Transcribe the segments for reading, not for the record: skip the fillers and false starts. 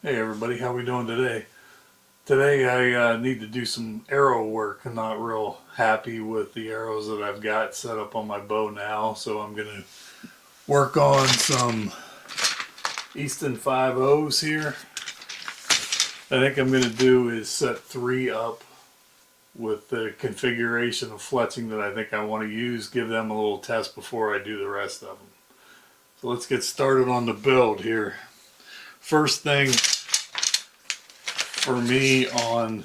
Hey everybody, how we doing today? Today I need to do some arrow work. I'm not real happy with the arrows that I've got set up on my bow now, so I'm going to work on some Easton 5.0s here. I think I'm going to do is set 3 up with the configuration of fletching that I think I want to use, give them a little test before I do the rest of them. So let's get started on the build here. First thing for me on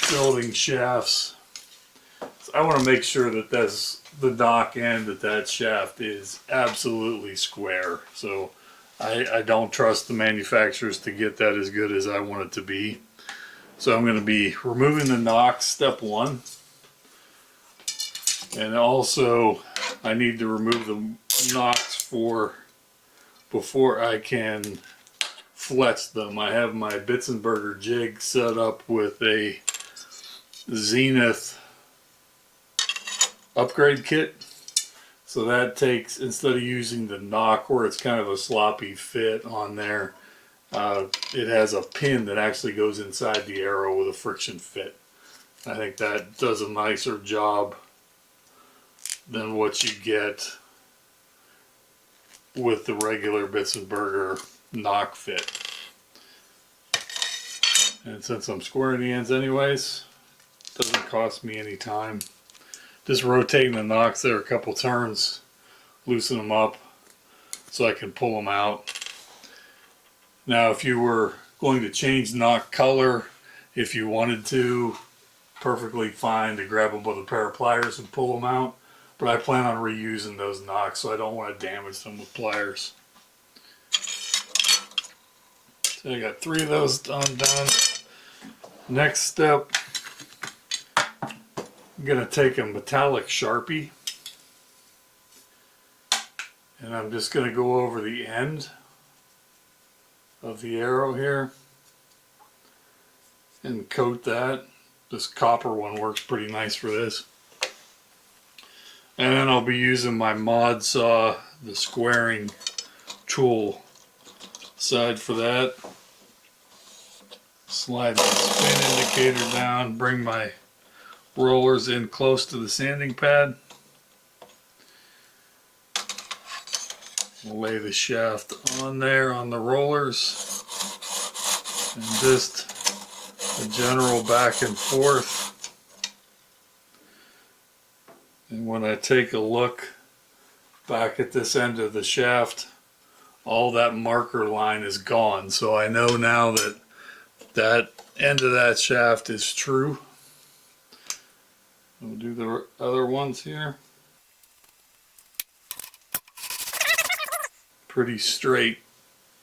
building shafts, I want to make sure that the dock end of that shaft is absolutely square. So I don't trust the manufacturers to get that as good as I want it to be. So I'm going to be removing the nocks, step 1. And also I need to remove the nocks before I can fletch them. I have my Bitzenberger jig set up with a Zenith upgrade kit. So that takes, instead of using the knock where it's kind of a sloppy fit on there, it has a pin that actually goes inside the arrow with a friction fit. I think that does a nicer job than what you get with the regular Bitzenberger knock fit. And since I'm squaring the ends anyways, it doesn't cost me any time. Just rotating the nocks there a couple turns, loosen them up so I can pull them out. Now if you were going to change knock color, if you wanted to, perfectly fine to grab them with a pair of pliers and pull them out. But I plan on reusing those nocks, so I don't want to damage them with pliers. So I got 3 of those done. Next step, I'm going to take a metallic Sharpie and I'm just going to go over the end of the arrow here and coat that. This copper one works pretty nice for this. And then I'll be using my mod saw, the squaring tool side for that. Slide the spin indicator down, bring my rollers in close to the sanding pad. We'll lay the shaft on there on the rollers and just a general back and forth. And when I take a look back at this end of the shaft, all that marker line is gone. So I know now that that end of that shaft is true. We'll do the other ones here. Pretty straight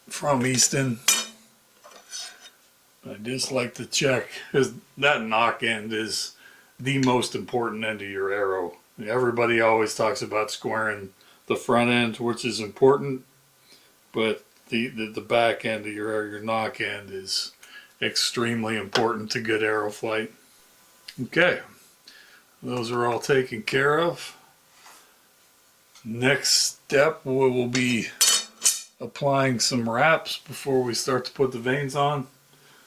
from Easton. I just like to check, because that knock end is the most important end of your arrow. Everybody always talks about squaring the front end, which is important, but the back end of your knock end is extremely important to good arrow flight. Okay, those are all taken care of. Next step, we will be applying some wraps before we start to put the vanes on.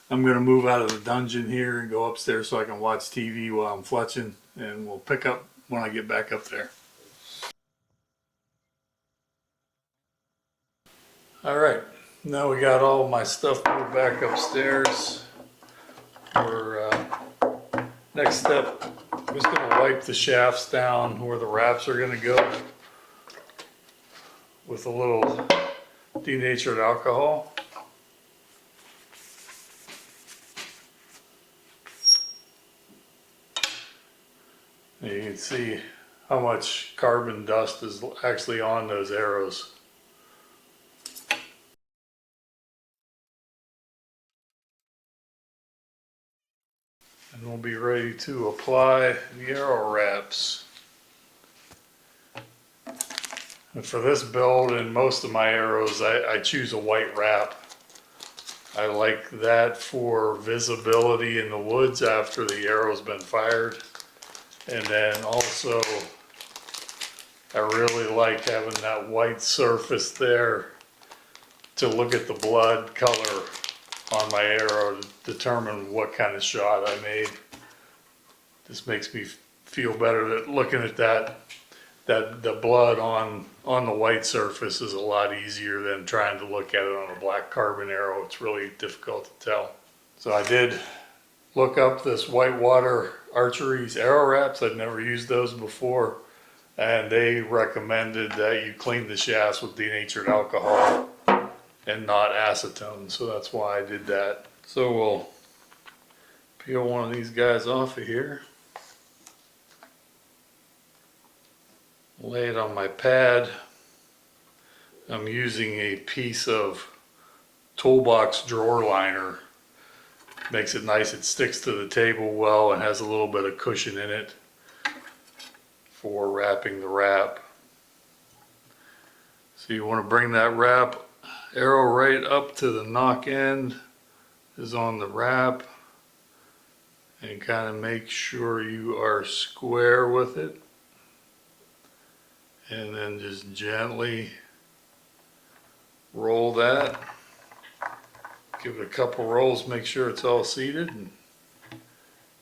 I'm going to move out of the dungeon here and go upstairs so I can watch TV while I'm fletching, and we'll pick up when I get back up there. Alright, now we got all my stuff moved back upstairs. Next step, I'm just going to wipe the shafts down where the wraps are going to go with a little denatured alcohol. And you can see how much carbon dust is actually on those arrows. And we'll be ready to apply the arrow wraps. And for this build and most of my arrows, I choose a white wrap. I like that for visibility in the woods after the arrow's been fired. And then also, I really like having that white surface there to look at the blood color on my arrow to determine what kind of shot I made. This makes me feel better that looking at that the blood on the white surface is a lot easier than trying to look at it on a black carbon arrow. It's really difficult to tell. So I did look up this Whitewater Archery's arrow wraps. I'd never used those before, and they recommended that you clean the shafts with denatured alcohol and not acetone, so that's why I did that. So we'll peel one of these guys off of here, lay it on my pad. I'm using a piece of toolbox drawer liner. Makes it nice, it sticks to the table well and has a little bit of cushion in it for wrapping the wrap. So you want to bring that wrap arrow right up to the knock end is on the wrap, and kind of make sure you are square with it, and then just gently roll that. Give it a couple rolls, make sure it's all seated, and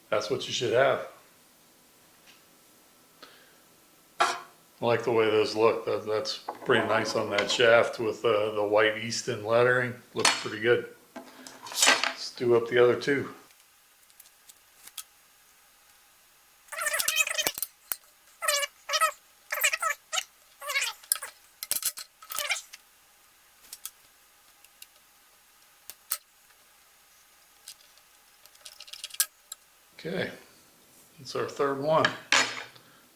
that's what you should have. I like the way those look. That's pretty nice on that shaft with the white Easton lettering. Looks pretty good. Let's do up the other two. Okay, that's our third one.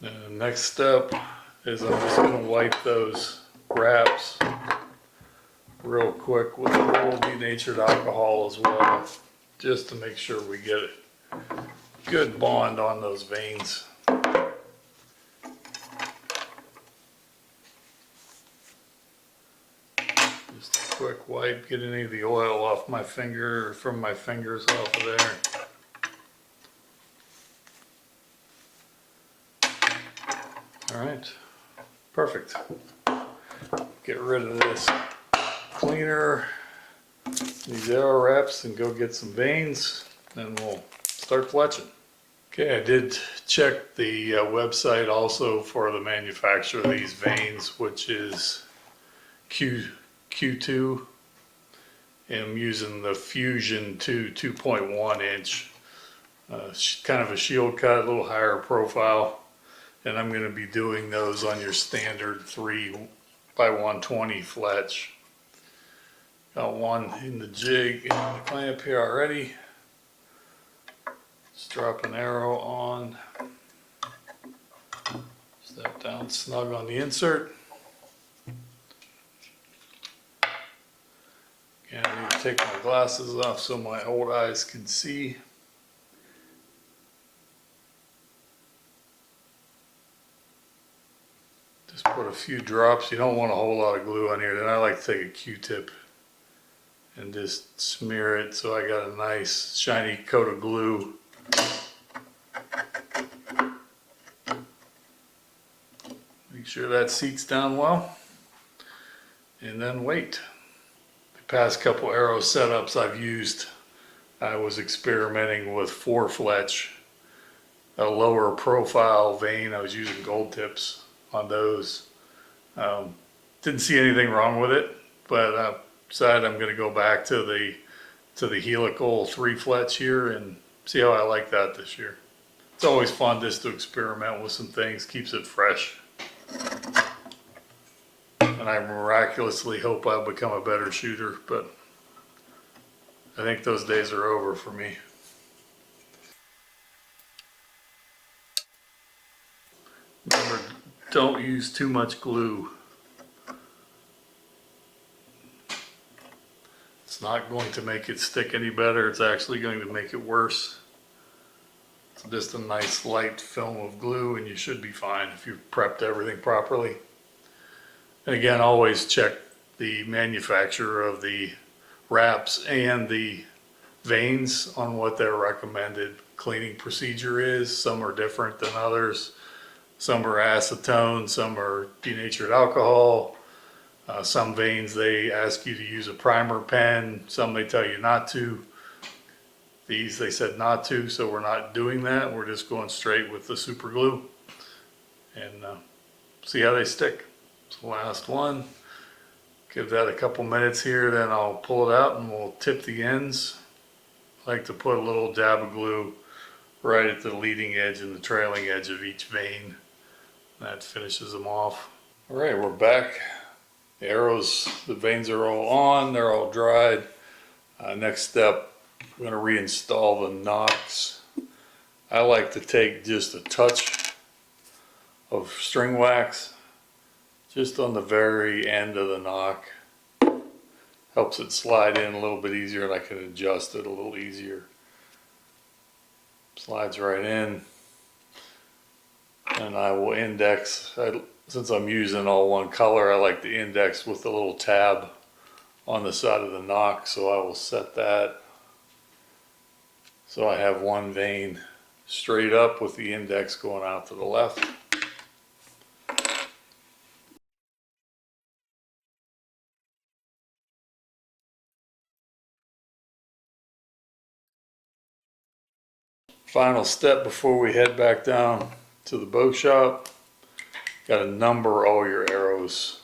And the next step is I'm just going to wipe those wraps real quick with a little denatured alcohol as well, just to make sure we get a good bond on those veins. Just a quick wipe, get any of the oil off my finger or from my fingers off of there. Alright, perfect. Get rid of this cleaner, these arrow wraps, and go get some veins, and we'll start fletching. Okay, I did check the website also for the manufacturer of these veins, which is Q2. And I'm using the Fusion 2 2.1 inch, kind of a shield cut, a little higher profile. And I'm going to be doing those on your standard 3x120 fletch. Got one in the jig and the clamp here already. Just drop an arrow on. Step down snug on the insert. Again, I need to take my glasses off so my old eyes can see. Just put a few drops. You don't want a whole lot of glue on here. Then I like to take a Q-tip and just smear it so I got a nice shiny coat of glue. Make sure that seats down well, and then wait. The past couple arrow setups I've used, I was experimenting with 4 fletch, a lower profile vein. I was using gold tips on those. Didn't see anything wrong with it, but I decided I'm going to go back to the helical 3 fletch here and see how I like that this year. It's always fun just to experiment with some things, keeps it fresh. And I miraculously hope I'll become a better shooter, but I think those days are over for me. Remember, don't use too much glue. It's not going to make it stick any better. It's actually going to make it worse. It's just a nice light film of glue and you should be fine if you've prepped everything properly. And again, always check the manufacturer of the wraps and the veins on what their recommended cleaning procedure is. Some are different than others. Some are acetone, some are denatured alcohol. Some vanes they ask you to use a primer pen, some they tell you not to. These they said not to, so we're not doing that. We're just going straight with the super glue and see how they stick. It's the last one. Give that a couple minutes here, then I'll pull it out and we'll tip the ends. I like to put a little dab of glue right at the leading edge and the trailing edge of each vane. That finishes them off. All right, we're back. The arrows, the vanes are all on, they're all dried. Next step, I'm going to reinstall the nocks. I like to take just a touch of string wax just on the very end of the knock. Helps it slide in a little bit easier and I can adjust it a little easier. Slides right in. And I will index, since I'm using all one color, I like to index with a little tab on the side of the knock, so I will set that so I have one vane straight up with the index going out to the left. Final step before we head back down to the bow shop. Got to number all your arrows.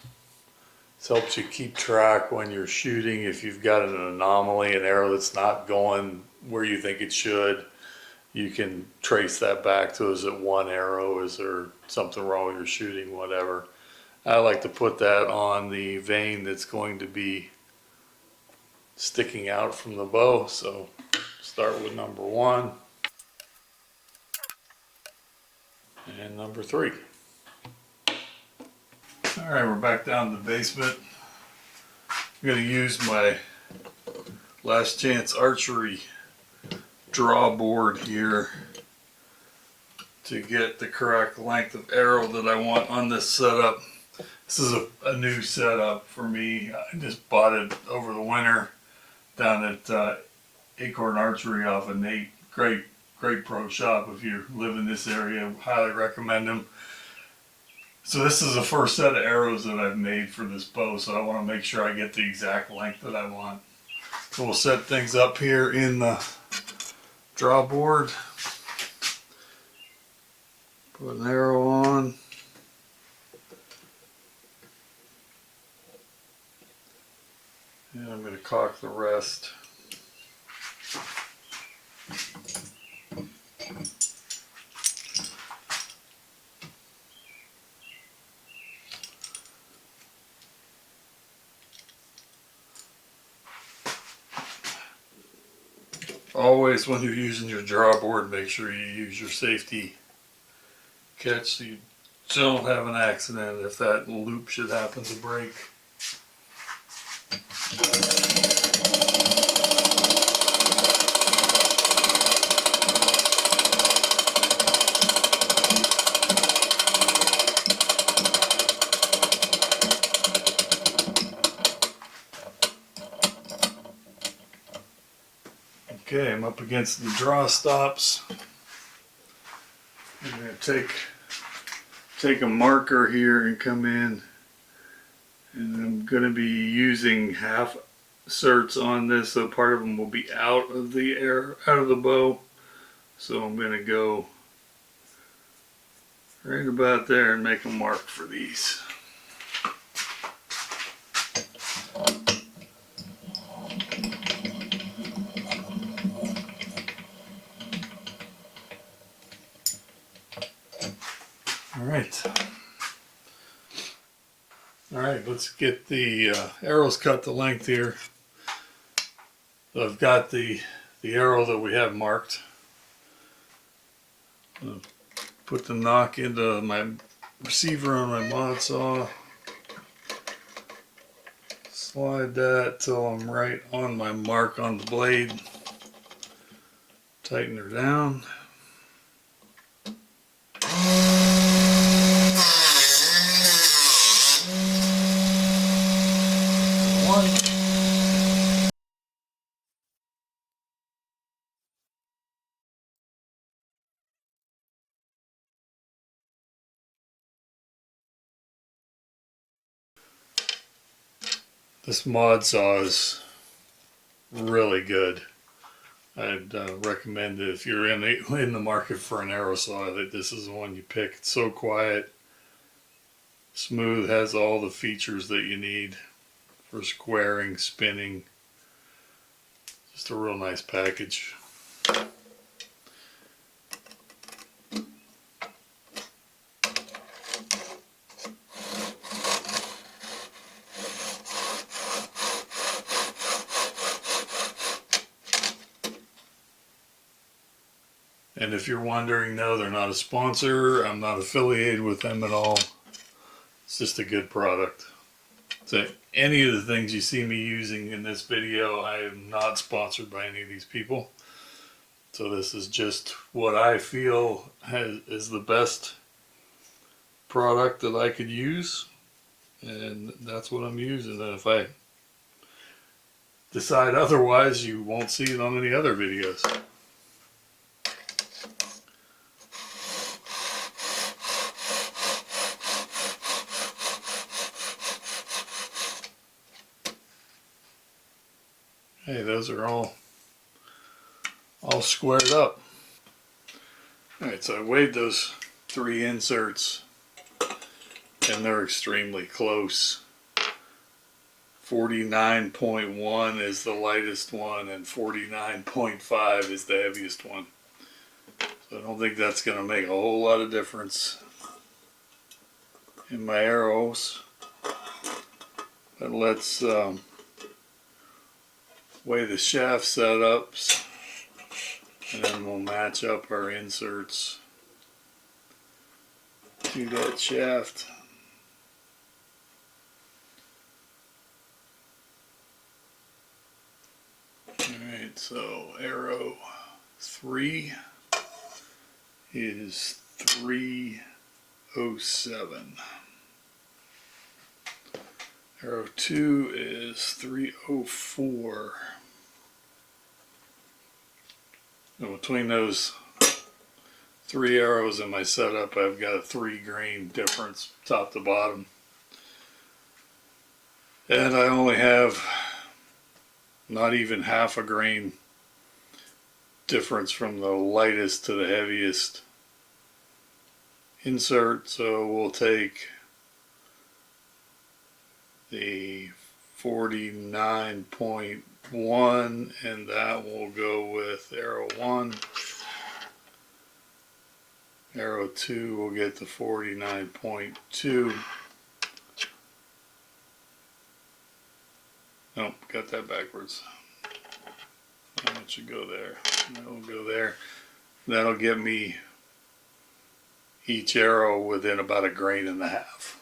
This helps you keep track when you're shooting. If you've got an anomaly, an arrow that's not going where you think it should, you can trace that back to, is it one arrow? Is there something wrong with your shooting? Whatever. I like to put that on the vane that's going to be sticking out from the bow. So start with number 1 and number 3. All right, we're back down in the basement. I'm going to use my Last Chance Archery draw board here to get the correct length of arrow that I want on this setup. This is a new setup for me. I just bought it over the winter down at Acorn Archery off of Nate. Great pro shop. If you live in this area, highly recommend them. So this is the first set of arrows that I've made for this bow, so I want to make sure I get the exact length that I want. So we'll set things up here in the draw board. Put an arrow on. And I'm going to caulk the rest. Always when you're using your draw board, make sure you use your safety catch so you don't have an accident if that loop should happen to break. Okay, I'm up against the draw stops. I'm going to take a marker here and come in, and I'm going to be using half certs on this, so part of them will be out of the bow. So I'm going to go right about there and make a mark for these. Alright, let's get the arrows cut to length here. So I've got the arrow that we have marked. Put the knock into my receiver on my mod saw. Slide that till I'm right on my mark on the blade. Tighten her down. This mod saw is really good. I'd recommend it if you're in the market for an arrow saw, that this is the one you pick. It's so quiet, smooth, has all the features that you need for squaring, spinning. Just a real nice package. And if you're wondering, no, they're not a sponsor. I'm not affiliated with them at all. It's just a good product. So any of the things you see me using in this video, I am not sponsored by any of these people. So this is just what I feel is the best product that I could use. And that's what I'm using. And if I decide otherwise, you won't see it on any other videos. Hey, those are all squared up. Alright, so I weighed those 3 inserts and they're extremely close. 49.1 is the lightest one and 49.5 is the heaviest one. So I don't think that's going to make a whole lot of difference in my arrows. But let's weigh the shaft setups, and then we'll match up our inserts to that shaft. Alright, so arrow 3 is 307. Arrow 2 is 304. And between those 3 arrows in my setup, I've got a 3 grain difference top to bottom. And I only have not even half a grain difference from the lightest to the heaviest insert. So we'll take the 49.1 and that will go with arrow 1. Arrow 2 will get the 49.2. Nope, got that backwards. That should go there. That will go there. That'll get me each arrow within about a grain and a half.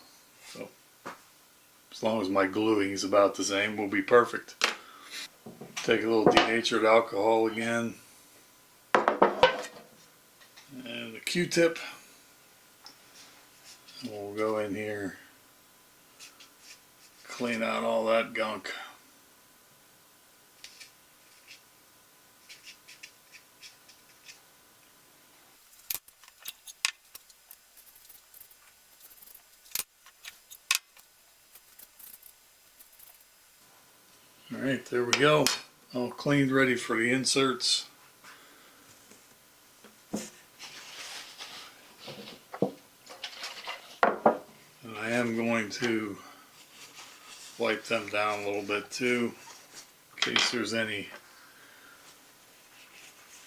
So as long as my gluing is about the same, we'll be perfect. Take a little denatured alcohol again. And a Q-tip. We'll go in here, clean out all that gunk. Alright, there we go. All cleaned, ready for the inserts. And I am going to wipe them down a little bit too, in case there's any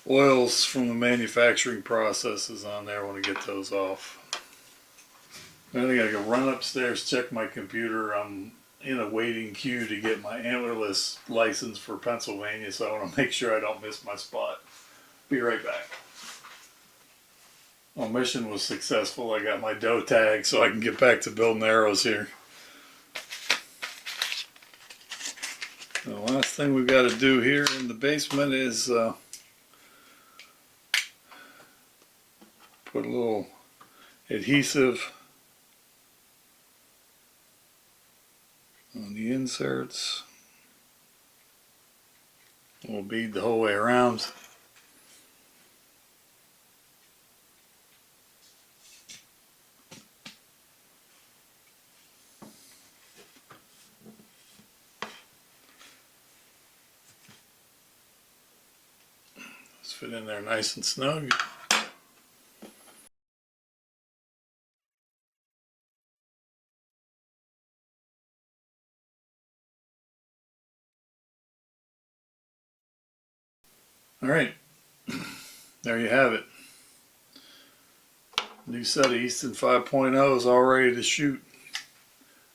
oils from the manufacturing processes on there. I want to get those off. I think I can run upstairs, check my computer. I'm in a waiting queue to get my antlerless license for Pennsylvania, so I want to make sure I don't miss my spot. Be right back. Well, mission was successful. I got my doe tag, so I can get back to building arrows here. The last thing we've got to do here in the basement is put a little adhesive on the inserts. We'll bead the whole way around. fit in there nice and snug. All right, there you have it. New set of Easton 5.0 is all ready to shoot.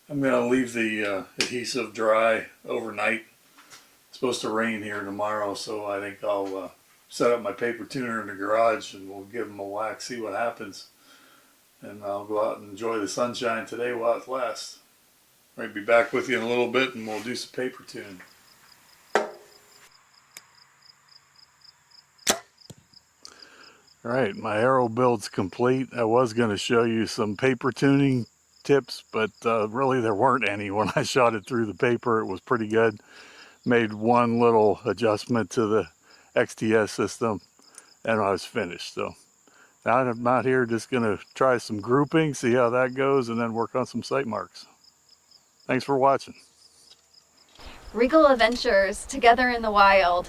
I'm going to leave the adhesive dry overnight. It's supposed to rain here tomorrow, so I think I'll set up my paper tuner in the garage and we'll give them a whack, see what happens. And I'll go out and enjoy the sunshine today while it lasts. I'll be back with you in a little bit and we'll do some paper tuning. Alright, my arrow build's complete. I was going to show you some paper tuning tips, but really there weren't any. When I shot it through the paper, it was pretty good. Made one little adjustment to the XTS system and I was finished. So now I'm out here just going to try some grouping, see how that goes, and then work on some sight marks. Thanks for watching. Regal Adventures, together in the wild.